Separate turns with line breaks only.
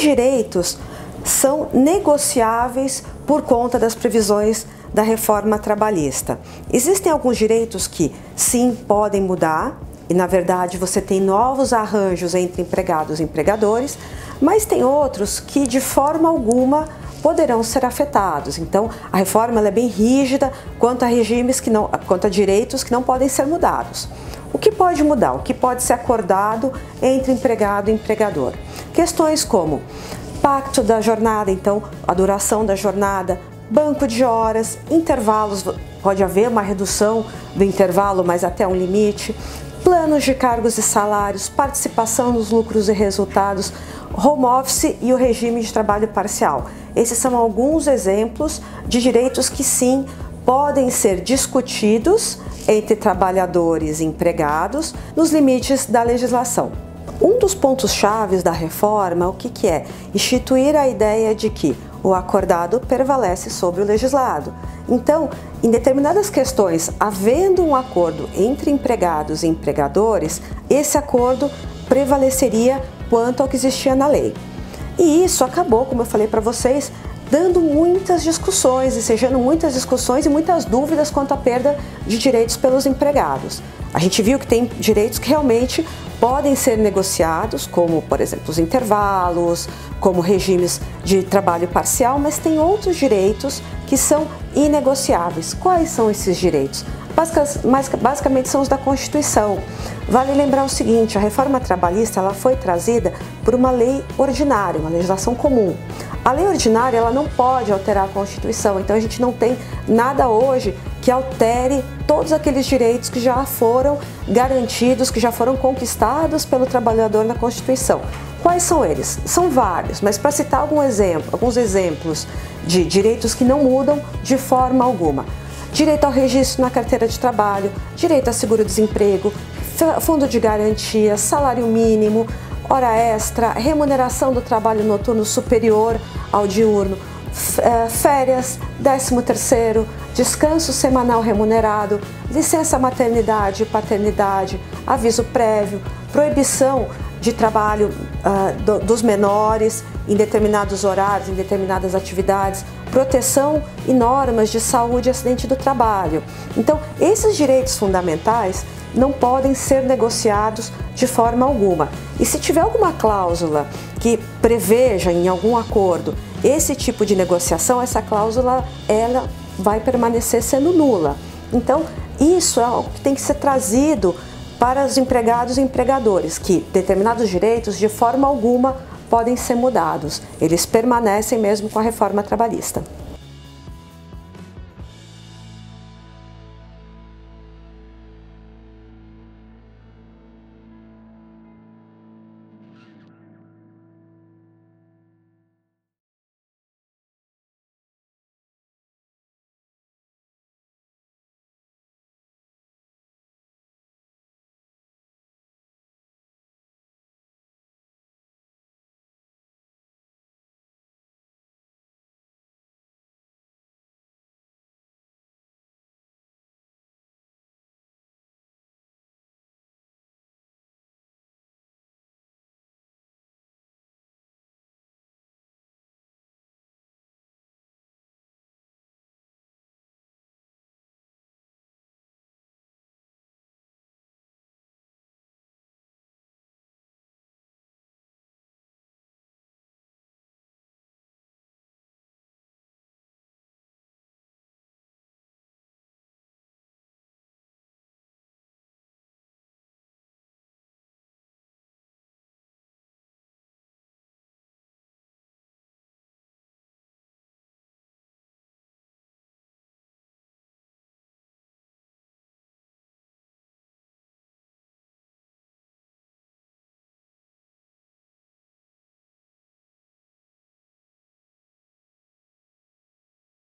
direitos são negociáveis por conta das previsões da reforma trabalhista? Existem alguns direitos que sim podem mudar e na verdade você tem novos arranjos entre empregados e empregadores, mas tem outros que de forma alguma poderão ser afetados. Então a reforma ela é bem rígida quanto a direitos que não podem ser mudados. O que pode mudar? O que pode ser acordado entre empregado e empregador? Questões como pacto da jornada, então a duração da jornada, banco de horas, intervalos, pode haver uma redução do intervalo, mas até um limite, planos de cargos e salários, participação nos lucros e resultados, home office e o regime de trabalho parcial. Esses são alguns exemplos de direitos que sim podem ser discutidos entre trabalhadores e empregados nos limites da legislação. Um dos pontos-chave da reforma, o que é? Instituir a ideia de que o acordado prevalece sobre o legislado. Então, em determinadas questões, havendo um acordo entre empregados e empregadores, esse acordo prevaleceria quanto ao que existia na lei. E isso acabou, como eu falei para vocês, dando muitas discussões, ensejando muitas discussões e muitas dúvidas quanto à perda de direitos pelos empregados. A gente viu que tem direitos que realmente podem ser negociados, como, por exemplo, os intervalos, como regimes de trabalho parcial, mas tem outros direitos que são inegociáveis. Quais são esses direitos? Basicamente são os da Constituição. Vale lembrar o seguinte, a reforma trabalhista ela foi trazida por uma lei ordinária, uma legislação comum. A lei ordinária ela não pode alterar a Constituição, então a gente não tem nada hoje que altere todos aqueles direitos que já foram garantidos, que já foram conquistados pelo trabalhador na Constituição. Quais são eles? São vários, mas para citar alguns exemplos de direitos que não mudam de forma alguma. Direito ao registro na carteira de trabalho, direito a seguro-desemprego, fundo de garantia, salário mínimo, hora extra, remuneração do trabalho noturno superior ao diurno, férias, 13º, descanso semanal remunerado, licença maternidade e paternidade, aviso prévio, proibição de trabalho dos menores em determinados horários, em determinadas atividades, proteção e normas de saúde e acidente do trabalho. Então, esses direitos fundamentais não podem ser negociados de forma alguma. E se tiver alguma cláusula que preveja em algum acordo esse tipo de negociação, essa cláusula ela vai permanecer sendo nula. Então, isso é algo que tem que ser trazido para os empregados e empregadores, que determinados direitos de forma alguma podem ser mudados. Eles permanecem mesmo com a reforma trabalhista.